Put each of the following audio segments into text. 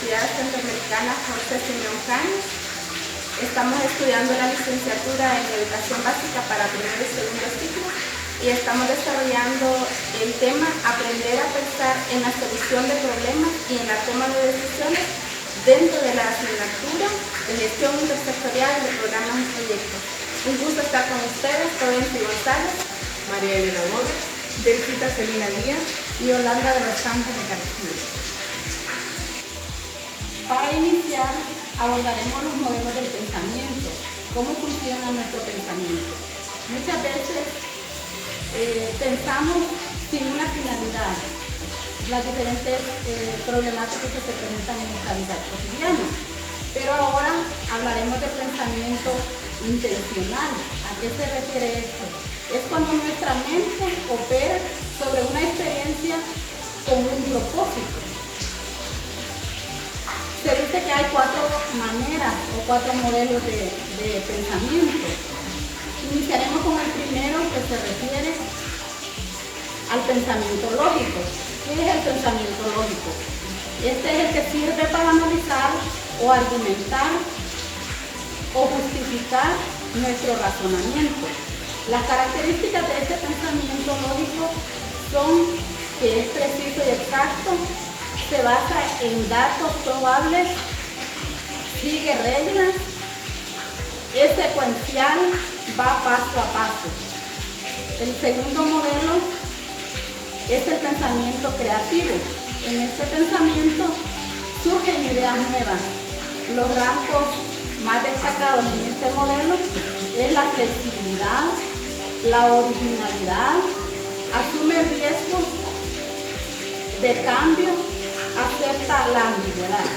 Universidad Centroamericana José Simeón Cañas. Estamos estudiando la licenciatura en Educación Básica para primer y segundo ciclo y estamos desarrollando el tema Aprender a pensar en la solución de problemas y en la toma de decisiones dentro de la asignatura de Gestión Intersectorial de Programas y Proyectos. Un gusto estar con ustedes, Prudencio González, María Elena Gómez, Delcita Celina Díaz y Yolanda de los Ángeles de Caracas. Para iniciar, abordaremos los modelos del pensamiento, cómo funciona nuestro pensamiento. Muchas veces pensamos sin una finalidad, las diferentes problemáticas que se presentan en nuestra vida cotidiana. Pero ahora hablaremos de pensamiento intencional. ¿A qué se refiere esto? Es cuando nuestra mente opera sobre una experiencia con un propósito. Se dice que hay 4 maneras o 4 modelos de pensamiento. Iniciaremos con el primero, que se refiere al pensamiento lógico. ¿Qué es el pensamiento lógico? Este es el que sirve para analizar o argumentar o justificar nuestro razonamiento. Las características de este pensamiento lógico son que es preciso y exacto, se basa en datos probables, sigue reglas, es secuencial, va paso a paso. El segundo modelo es el pensamiento creativo. En este pensamiento surgen ideas nuevas. Los rasgos más destacados en este modelo es la flexibilidad, la originalidad, asume riesgos de cambio, acepta la ambigüedad.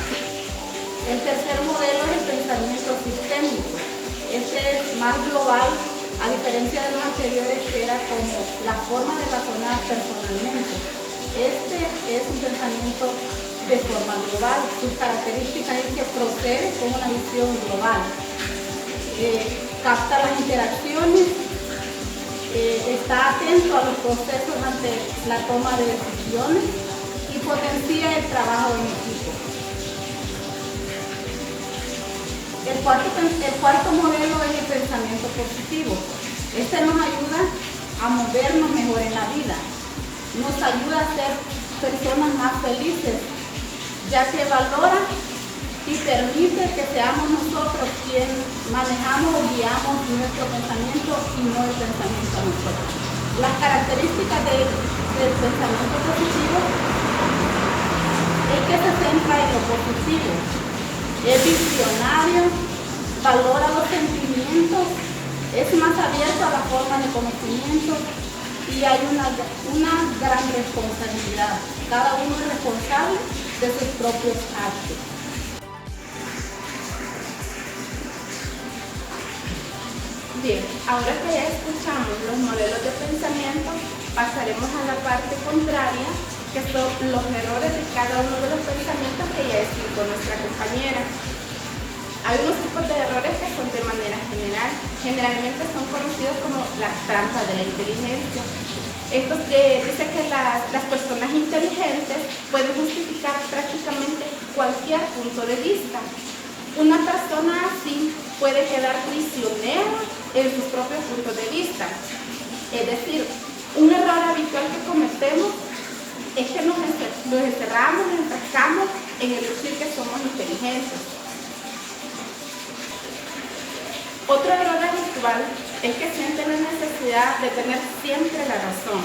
El tercer modelo es el pensamiento sistémico. Este es más global, a diferencia de los anteriores que era como la forma de razonar personalmente. Este es un pensamiento de forma global. Sus características es que procede con una visión global. Capta las interacciones, está atento a los procesos ante la toma de decisiones y potencia el trabajo en equipo. El cuarto modelo es el pensamiento positivo. Este nos ayuda a movernos mejor en la vida. Nos ayuda a ser personas más felices, ya que valora y permite que seamos nosotros quienes manejamos o guiamos nuestro pensamiento y no el pensamiento a nosotros. Las características del pensamiento positivo es que se centra en lo positivo, es visionario, valora los sentimientos, es más abierto a la forma de conocimiento y hay una gran responsabilidad. Cada uno es responsable de sus propios actos. Bien, ahora que ya escuchamos los modelos de pensamiento, pasaremos a la parte contraria, que son los errores de cada uno de los pensamientos que ya explicó nuestra compañera. Hay unos tipos de errores que son de manera general, generalmente son conocidos como las trampas de la inteligencia. Estos dice que las personas inteligentes pueden justificar prácticamente cualquier punto de vista. Una persona así puede quedar prisionera en sus propios puntos de vista. Es decir, un error habitual que cometemos es que nos encerramos, nos enfrascamos en el decir que somos inteligentes. Otro error habitual es que sienten la necesidad de tener siempre la razón.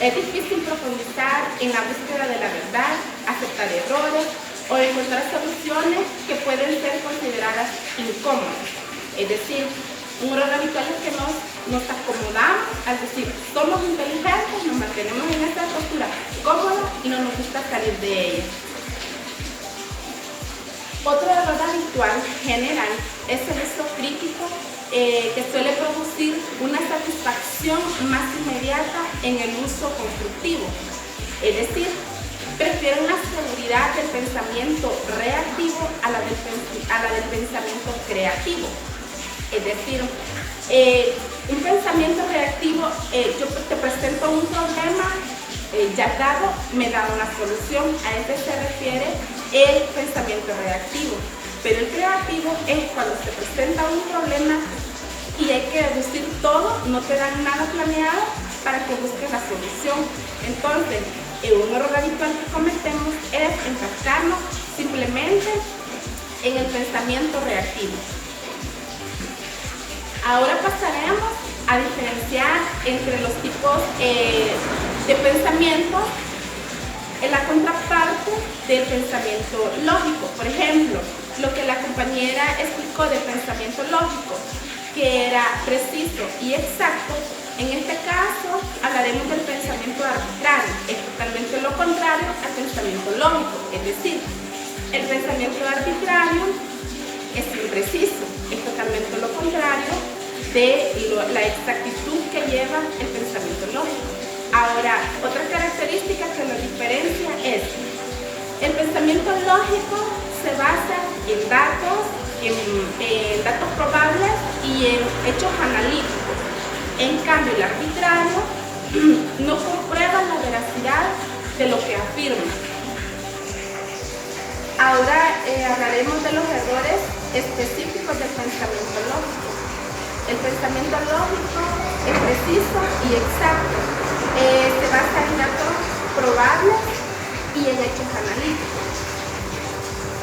Es difícil profundizar en la búsqueda de la verdad, aceptar errores o encontrar soluciones que pueden ser consideradas incómodas. Es decir, un error habitual es que nos acomodamos al decir somos inteligentes, nos mantenemos en esta postura cómoda y no nos gusta salir de ella. Otro error habitual general es el uso crítico que suele producir una satisfacción más inmediata en el uso constructivo. Es decir, prefieren la seguridad del pensamiento reactivo a la del pensamiento creativo. Es decir, un pensamiento reactivo, yo te presento un problema ya dado, me da una solución. A este se refiere el pensamiento reactivo. Pero el creativo es cuando se presenta un problema y hay que deducir todo, no te dan nada planeado para que busques la solución. Entonces, un error habitual que cometemos es enfrascarnos simplemente en el pensamiento reactivo. Ahora pasaremos a diferenciar entre los tipos de pensamiento en la contraparte del pensamiento lógico. Por ejemplo, lo que la compañera explicó de pensamiento lógico, que era preciso y exacto. En este caso hablaremos del pensamiento arbitrario, es totalmente lo contrario al pensamiento lógico, es decir, el pensamiento arbitrario es impreciso, es totalmente lo contrario de la exactitud que lleva el pensamiento lógico. Ahora, otra característica que lo diferencia es el pensamiento lógico se basa en datos probables y en hechos analíticos. En cambio, el arbitrario no comprueba la veracidad de lo que afirma. Ahora hablaremos de los errores específicos del pensamiento lógico. El pensamiento lógico es preciso y exacto. Se basa en datos probables y en hechos analíticos.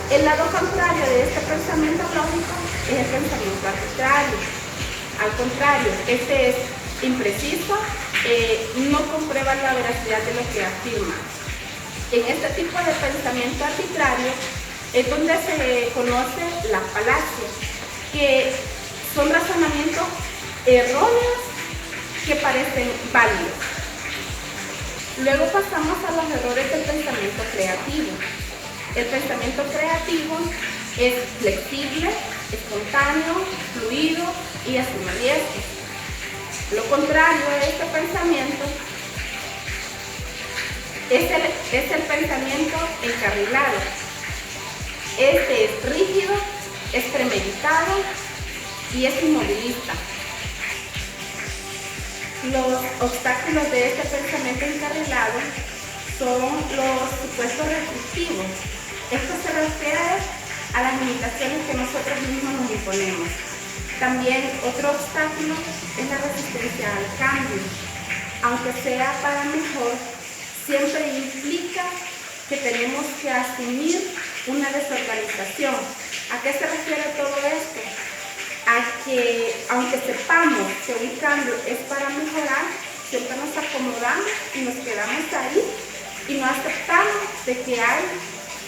El lado contrario de este pensamiento lógico es el pensamiento arbitrario. Al contrario, este es impreciso, no comprueba la veracidad de lo que afirma. En este tipo de pensamiento arbitrario es donde se conoce las falacias, que son razonamientos erróneos que parecen válidos. Luego pasamos a los errores del pensamiento creativo. El pensamiento creativo es flexible, espontáneo, fluido y asume riesgos. Lo contrario de este pensamiento es el pensamiento encarrilado. Este es rígido, es premeditado y es inmovilista. Los obstáculos de este pensamiento encarrilado son los supuestos restrictivos. Esto se refiere a las limitaciones que nosotros mismos nos imponemos. También otro obstáculo es la resistencia al cambio. Aunque sea para mejor, siempre implica que tenemos que asumir una desorganización. ¿A qué se refiere todo esto? A que aunque sepamos que un cambio es para mejorar, siempre nos acomodamos y nos quedamos ahí y no aceptamos de que hay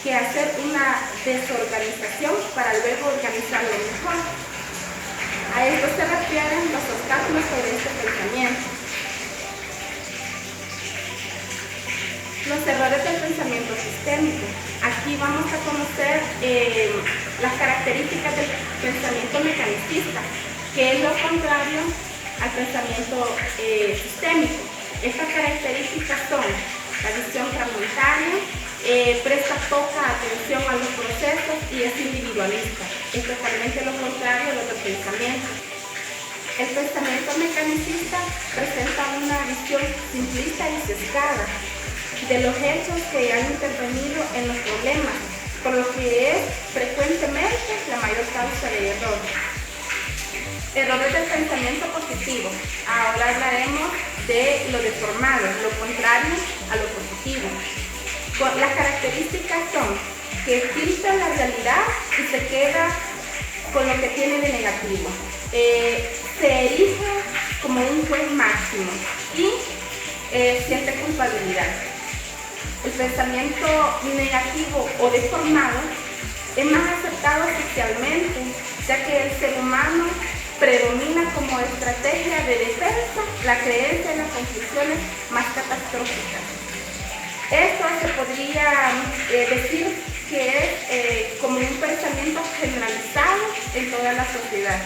que hacer una desorganización para luego organizarlo mejor. A esto se refieren los obstáculos sobre este pensamiento. Los errores del pensamiento sistémico. Aquí vamos a conocer las características del pensamiento mecanicista, que es lo contrario al pensamiento sistémico. Estas características son la visión fragmentaria, presta poca atención a los procesos y es individualista. Es totalmente lo contrario del otro pensamiento. El pensamiento mecanicista presenta una visión simplista y sesgada de los hechos que han intervenido en los problemas, por lo que es frecuentemente la mayor causa de error. Errores del pensamiento positivo. Ahora hablaremos de lo deformado, lo contrario a lo positivo. Las características son que filtra la realidad y se queda con lo que tiene de negativo. Se erige como un juez máximo y siente culpabilidad. El pensamiento negativo o deformado es más aceptado socialmente, ya que el ser humano predomina como estrategia de defensa la creencia en las conclusiones más catastróficas. Esto se podría decir que es como un pensamiento generalizado en toda la sociedad.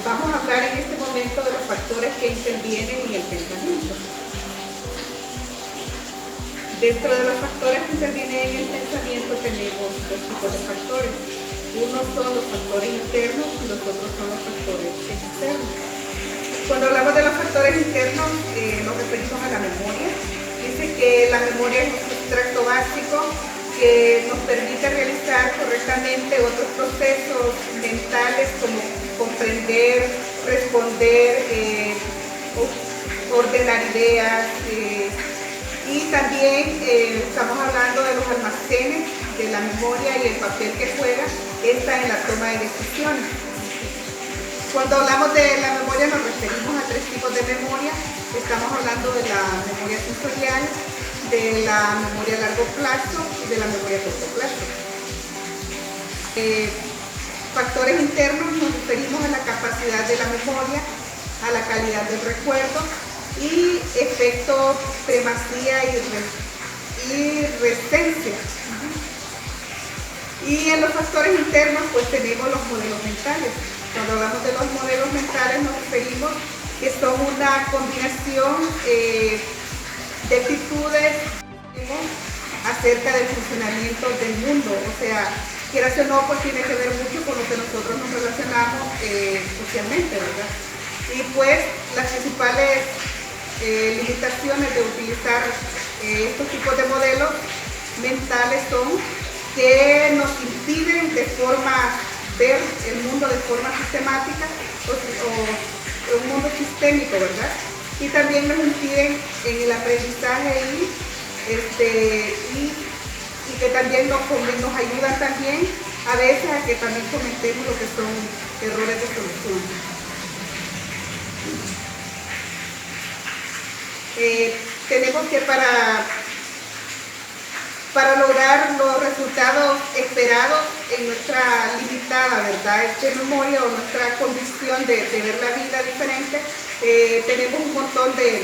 Vamos a hablar en este momento de los factores que intervienen en el pensamiento. Dentro de los factores que intervienen en el pensamiento tenemos dos tipos de factores. Uno son los factores internos y los otros son los factores externos. Cuando hablamos de los factores internos nos referimos a la memoria. Dice que la memoria es un sustrato básico que nos permite realizar correctamente otros procesos mentales como comprender, responder, ordenar ideas, y también estamos hablando de los almacenes de la memoria y el papel que juega esta en la toma de decisiones. Cuando hablamos de la memoria nos referimos a 3 tipos de memoria. Estamos hablando de la memoria sensorial, de la memoria a largo plazo y de la memoria a corto plazo. Factores internos nos referimos a la capacidad de la memoria, a la calidad del recuerdo y efecto primacía y resistencia. Y en los factores internos pues tenemos los modelos mentales. Cuando hablamos de los modelos mentales nos referimos que son una combinación de actitudes acerca del funcionamiento del mundo, o sea, quieras o no, pues tiene que ver mucho con lo que nosotros nos relacionamos socialmente, ¿verdad? Y pues las principales limitaciones de utilizar estos tipos de modelos mentales son que nos impiden ver el mundo de forma sistemática o un mundo sistémico, ¿verdad? Y también nos impiden en el aprendizaje y que también nos ayudan también a veces a que también cometemos lo que son errores de solución. Tenemos que para lograr los resultados esperados en nuestra limitada, ¿verdad?, memoria o nuestra condición de ver la vida diferente, tenemos un montón de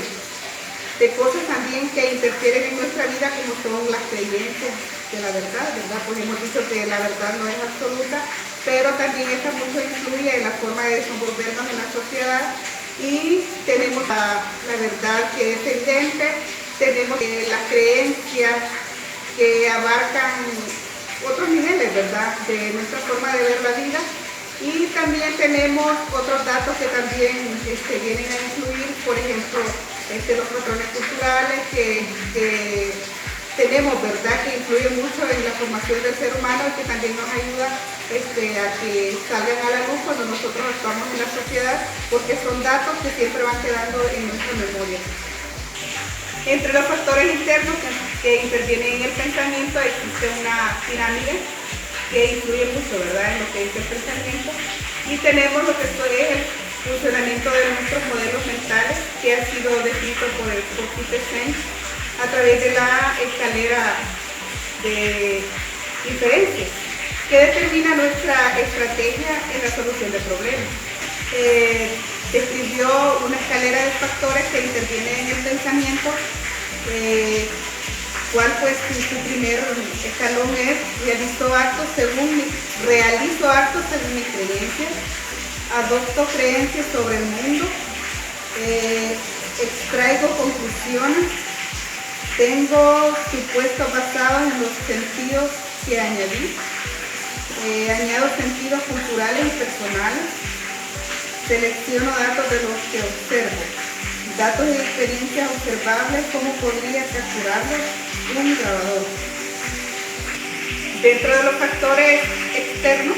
cosas también que interfieren en nuestra vida, como son las creencias de la verdad, ¿verdad? Pues hemos dicho que la verdad no es absoluta, pero también esta mucho influye en la forma de desenvolvernos en la sociedad. Y tenemos la verdad que es evidente, tenemos las creencias que abarcan otros niveles, ¿verdad?, de nuestra forma de ver la vida. Y también tenemos otros datos que también vienen a influir, por ejemplo, los patrones culturales que tenemos, ¿verdad?, que influyen mucho en la formación del ser humano y que también nos ayuda a que salgan a la luz cuando nosotros actuamos en la sociedad, porque son datos que siempre van quedando en nuestra memoria. Entre los factores internos que intervienen en el pensamiento existe una pirámide que influye mucho, ¿verdad?, en lo que es el pensamiento, y tenemos lo que es el funcionamiento de nuestros modelos mentales, que ha sido descrito por Peter Senge a través de la escalera de inferencias, que determina nuestra estrategia en la solución de problemas. Describió una escalera de factores que intervienen en el pensamiento, cuál pues su primer escalón es realizo actos según mis creencias, adopto creencias sobre el mundo, extraigo conclusiones, tengo supuestos basados en los sentidos que añadí, añado sentidos culturales y personales, selecciono datos de los que observo, datos y experiencias observables, cómo podría capturarlos un grabador. Dentro de los factores externos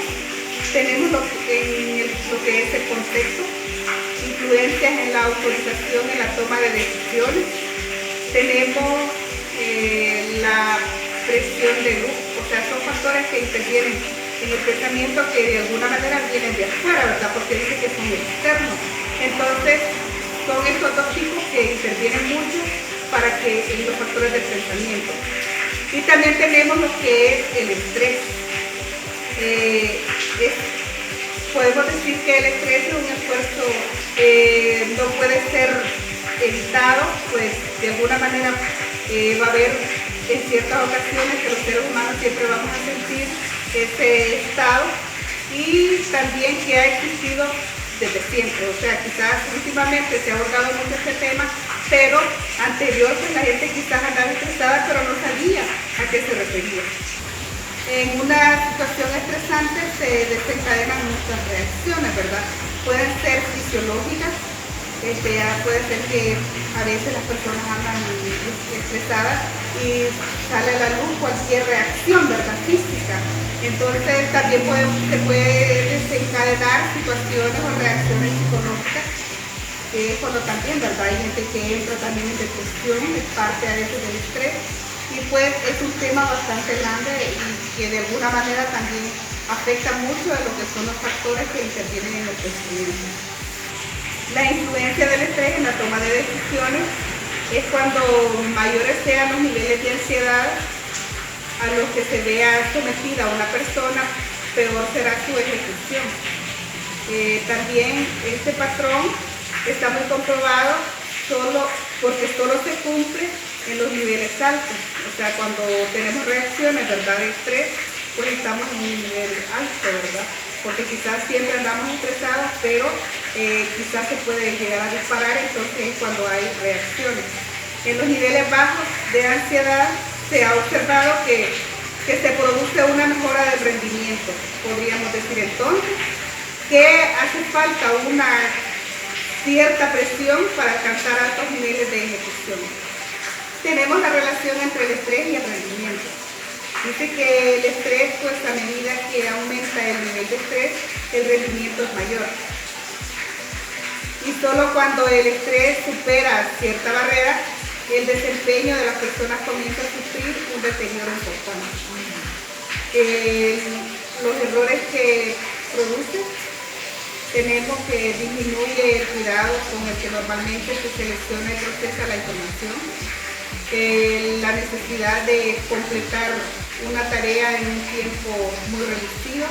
tenemos lo que es el contexto, influencias en la autorización en la toma de decisiones, tenemos la presión de luz, o sea, son factores que intervienen en el pensamiento que de alguna manera vienen de afuera, ¿verdad?, porque dice que son externos. Entonces, son estos dos tipos que intervienen mucho en los factores del pensamiento. Y también tenemos lo que es el estrés. Podemos decir que el estrés es un esfuerzo no puede ser evitado, pues de alguna manera va a haber en ciertas ocasiones que los seres humanos siempre vamos a sentir ese estado, y también que ha existido desde siempre, o sea, quizás últimamente se ha abordado mucho este tema, pero anterior pues la gente quizás andaba estresada pero no sabía a qué se refería. En una situación estresante se desencadenan muchas reacciones, ¿verdad? Pueden ser fisiológicas, Puede ser que a veces las personas andan estresadas y sale a la luz cualquier reacción, ¿verdad?, física. Entonces también se puede desencadenar situaciones o reacciones psicológicas, que es cuando también, ¿verdad?, hay gente que entra también en depresión, es parte a veces del estrés, y pues es un tema bastante grande y que de alguna manera también afecta mucho a lo que son los factores que intervienen en el pensamiento. La influencia del estrés en la toma de decisiones es cuando mayores sean los niveles de ansiedad a los que se vea sometida una persona, peor será su ejecución. También este patrón está muy comprobado porque solo se cumple en los niveles altos. O sea, cuando tenemos reacciones, ¿verdad?, de estrés, pues estamos en un nivel alto, ¿verdad? Porque quizás siempre andamos estresados, pero quizás se puede llegar a disparar, entonces es cuando hay reacciones. En los niveles bajos de ansiedad se ha observado que se produce una mejora del rendimiento. Podríamos decir entonces que hace falta una cierta presión para alcanzar altos niveles de ejecución. Tenemos la relación entre el estrés y el rendimiento. Dice que el estrés, pues a medida que aumenta el nivel de estrés, el rendimiento es mayor. Y solo cuando el estrés supera cierta barrera, el desempeño de las personas comienza a sufrir un deterioro importante. Los errores que produce, tenemos que disminuye el cuidado con el que normalmente se selecciona y procesa la información, la necesidad de completar una tarea en un tiempo muy reducido,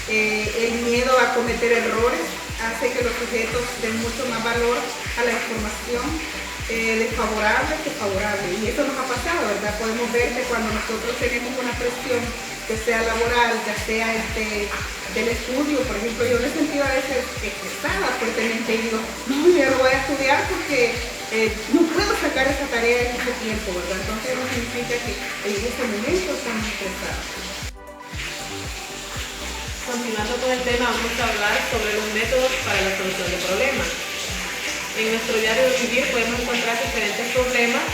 el miedo a cometer errores hace que los sujetos den mucho más valor a la información desfavorable que favorable, y eso nos ha pasado, ¿verdad? Podemos ver que cuando nosotros tenemos una presión, que sea laboral, que sea del estudio, por ejemplo, yo me he sentido a veces estresada fuertemente y digo, no, yo lo voy a estudiar porque no puedo sacar esa tarea en ese tiempo, ¿verdad? Entonces no significa que en ese momento estamos estresados. Continuando con el tema, vamos a hablar sobre los métodos para la solución de problemas. En nuestro diario de vivir podemos encontrar diferentes problemas,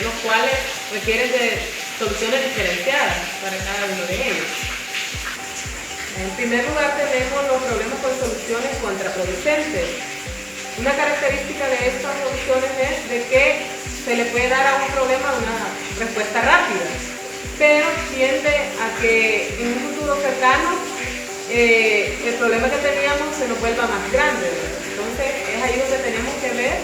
los cuales requieren de soluciones diferenciadas para cada uno de ellos. En primer lugar tenemos los problemas con soluciones contraproducentes. Una característica de estas soluciones es de que se le puede dar a un problema una respuesta rápida, pero tiende a que en un futuro cercano el problema que teníamos se nos vuelva más grande, ¿verdad? Entonces es ahí donde tenemos que ver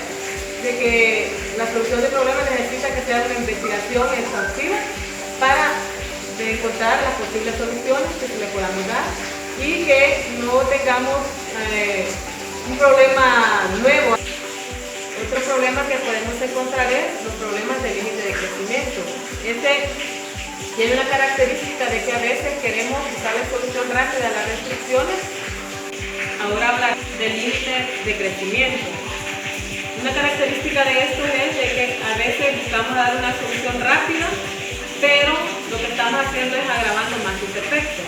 de que la solución del problema necesita que sea una investigación exhaustiva para encontrar las posibles soluciones que se le podamos dar y que no tengamos un problema nuevo. Otro problema que podemos encontrar es los problemas de límite de crecimiento. Este tiene una característica de que a veces queremos buscar la solución rápida a las restricciones. Ahora hablar del límite de crecimiento. Una característica de esto es de que a veces buscamos dar una solución rápida, pero lo que estamos haciendo es agravando más sus efectos.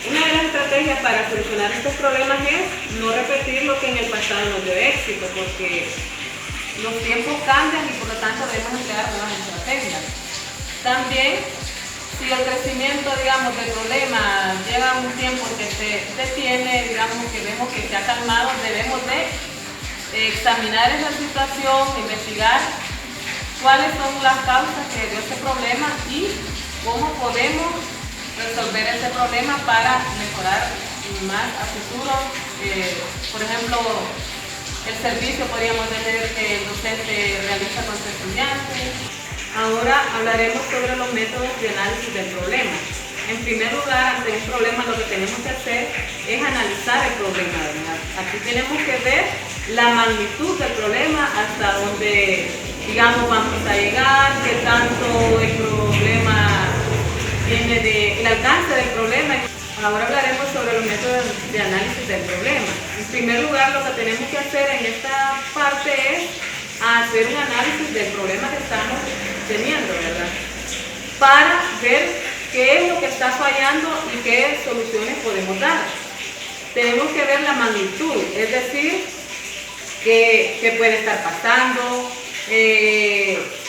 Una de las estrategias para solucionar estos problemas es no repetir lo que en el pasado nos dio éxito, porque los tiempos cambian y por lo tanto debemos emplear nuevas estrategias. También, si el crecimiento, digamos, del problema llega a un tiempo que se detiene, digamos, que vemos que se ha calmado, debemos de examinar esa situación, investigar cuáles son las causas que dio este problema y cómo podemos resolver ese problema para mejorar más a futuro. Por ejemplo, el servicio podríamos decir que el docente realiza con sus estudiantes. Ahora hablaremos sobre los métodos de análisis del problema. En primer lugar, ante un problema lo que tenemos que hacer es analizar el problema, ¿verdad? Aquí tenemos que ver la magnitud del problema, hasta donde, digamos, vamos a llegar, qué tanto el problema tiene el alcance del problema. Ahora hablaremos sobre los métodos de análisis del problema. En primer lugar, lo que tenemos que hacer en esta parte es hacer un análisis del problema que estamos teniendo, ¿verdad? Para ver qué es lo que está fallando y qué soluciones podemos dar. Tenemos que ver la magnitud, es decir, qué puede estar pasando,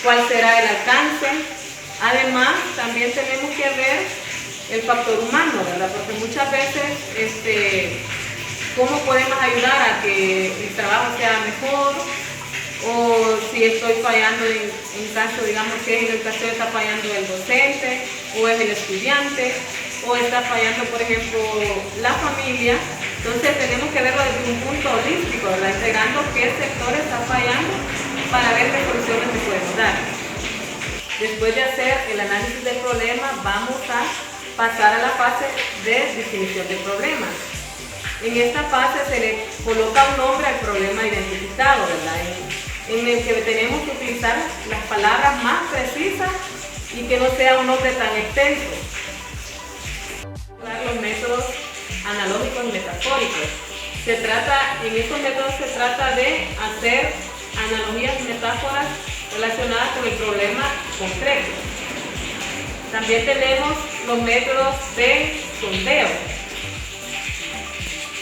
cuál será el alcance. Además, también tenemos que ver el factor humano, ¿verdad? Porque muchas veces, ¿cómo podemos ayudar a que el trabajo sea mejor? O si estoy fallando en caso, digamos que en el caso está fallando el docente, o es el estudiante, o está fallando, por ejemplo, la familia. Entonces tenemos que verlo desde un punto holístico, ¿verdad? Integrando qué sector está fallando para ver qué soluciones se pueden dar. Después de hacer el análisis del problema, vamos a pasar a la fase de definición del problema. En esta fase se le coloca un nombre al problema identificado, ¿verdad? En el que tenemos que utilizar las palabras más precisas y que no sea un nombre tan extenso. Los métodos analógicos y metafóricos. En estos métodos se trata de hacer analogías y metáforas relacionadas con el problema concreto. También tenemos los métodos de sondeo.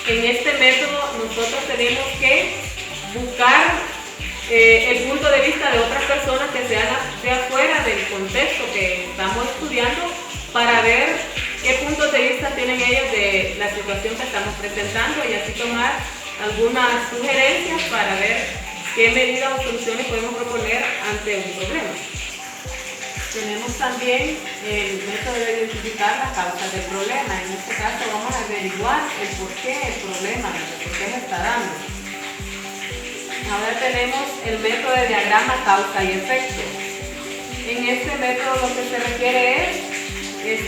En este método nosotros tenemos que buscar el punto de vista de otras personas que sean de afuera del contexto que estamos estudiando para ver qué puntos de vista tienen ellos de la situación que estamos presentando y así tomar algunas sugerencias para ver qué medidas o soluciones podemos proponer ante un problema. Tenemos también el método de identificar las causas del problema. En este caso vamos a averiguar el por qué el problema, el por qué se está dando. Ahora tenemos el método de diagrama causa y efecto. En este método lo que se requiere es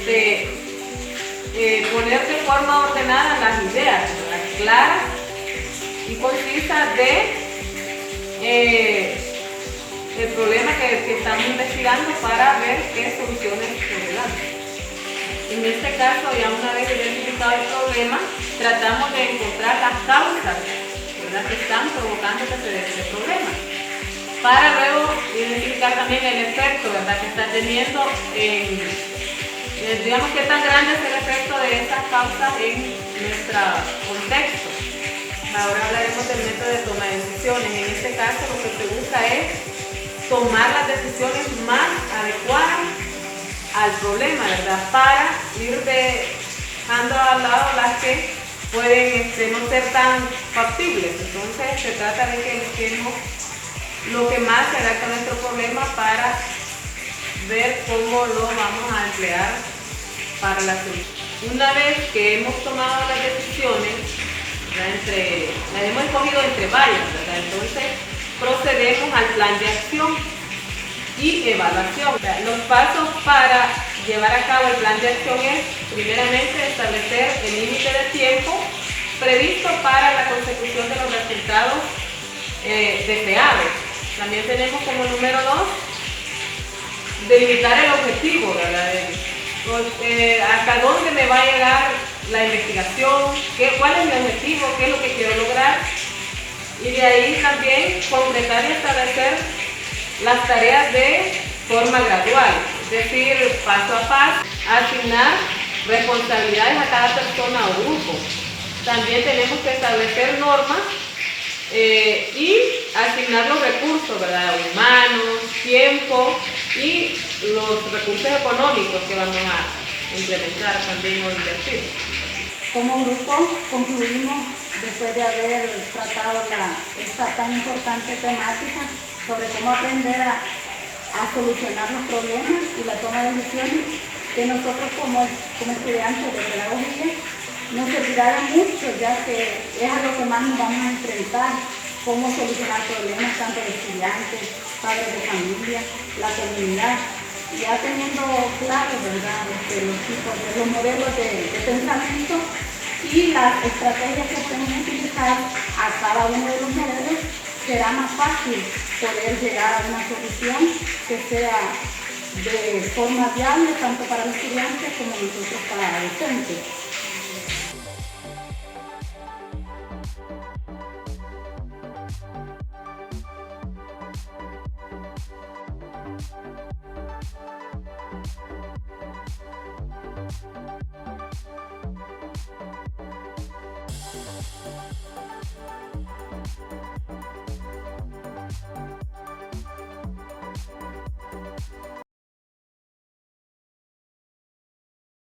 poner de forma ordenada las ideas, claras y concisas el problema que estamos investigando para ver qué soluciones se dan. En este caso, ya una vez identificado el problema, tratamos de encontrar las causas, ¿verdad?, que están provocando que se dé este problema, para luego identificar también el efecto, ¿verdad?, que está teniendo digamos qué tan grande es el efecto de estas causas en nuestro contexto. Ahora hablaremos del método de toma de decisiones. En este caso lo que se busca es tomar las decisiones más adecuadas al problema, ¿verdad?, para ir dejando al lado las que pueden no ser tan factibles. Entonces se trata de que busquemos lo que más se adapta a nuestro problema para ver cómo lo vamos a emplear para la solución. Una vez que hemos tomado las decisiones, las hemos escogido entre varias, ¿verdad?, entonces procedemos al plan de acción y evaluación. Los pasos para llevar a cabo el plan de acción es, primeramente, establecer el límite de tiempo previsto para la consecución de los resultados deseados. También tenemos como número 2, delimitar el objetivo, ¿verdad?, hasta dónde me va a llegar la investigación, cuál es mi objetivo, qué es lo que quiero lograr, y de ahí también concretar y establecer las tareas de forma gradual, es decir, paso a paso, asignar responsabilidades a cada persona o grupo. También tenemos que establecer normas y asignar los recursos, ¿verdad?, humanos, tiempo y los recursos económicos que vamos a implementar también o invertir. Como grupo concluimos, después de haber tratado esta tan importante temática sobre cómo aprender a solucionar los problemas y la toma de decisiones, que nosotros como estudiantes de pedagogía nos servirá mucho, ya que es a lo que más nos vamos a enfrentar, cómo solucionar problemas tanto de estudiantes, padres de familia, la comunidad, ya teniendo claro, ¿verdad?, los modelos de pensamiento y las estrategias que podemos utilizar a cada uno de los modelos, será más fácil poder llegar a una solución que sea de forma viable tanto para los estudiantes como nosotros para los docentes.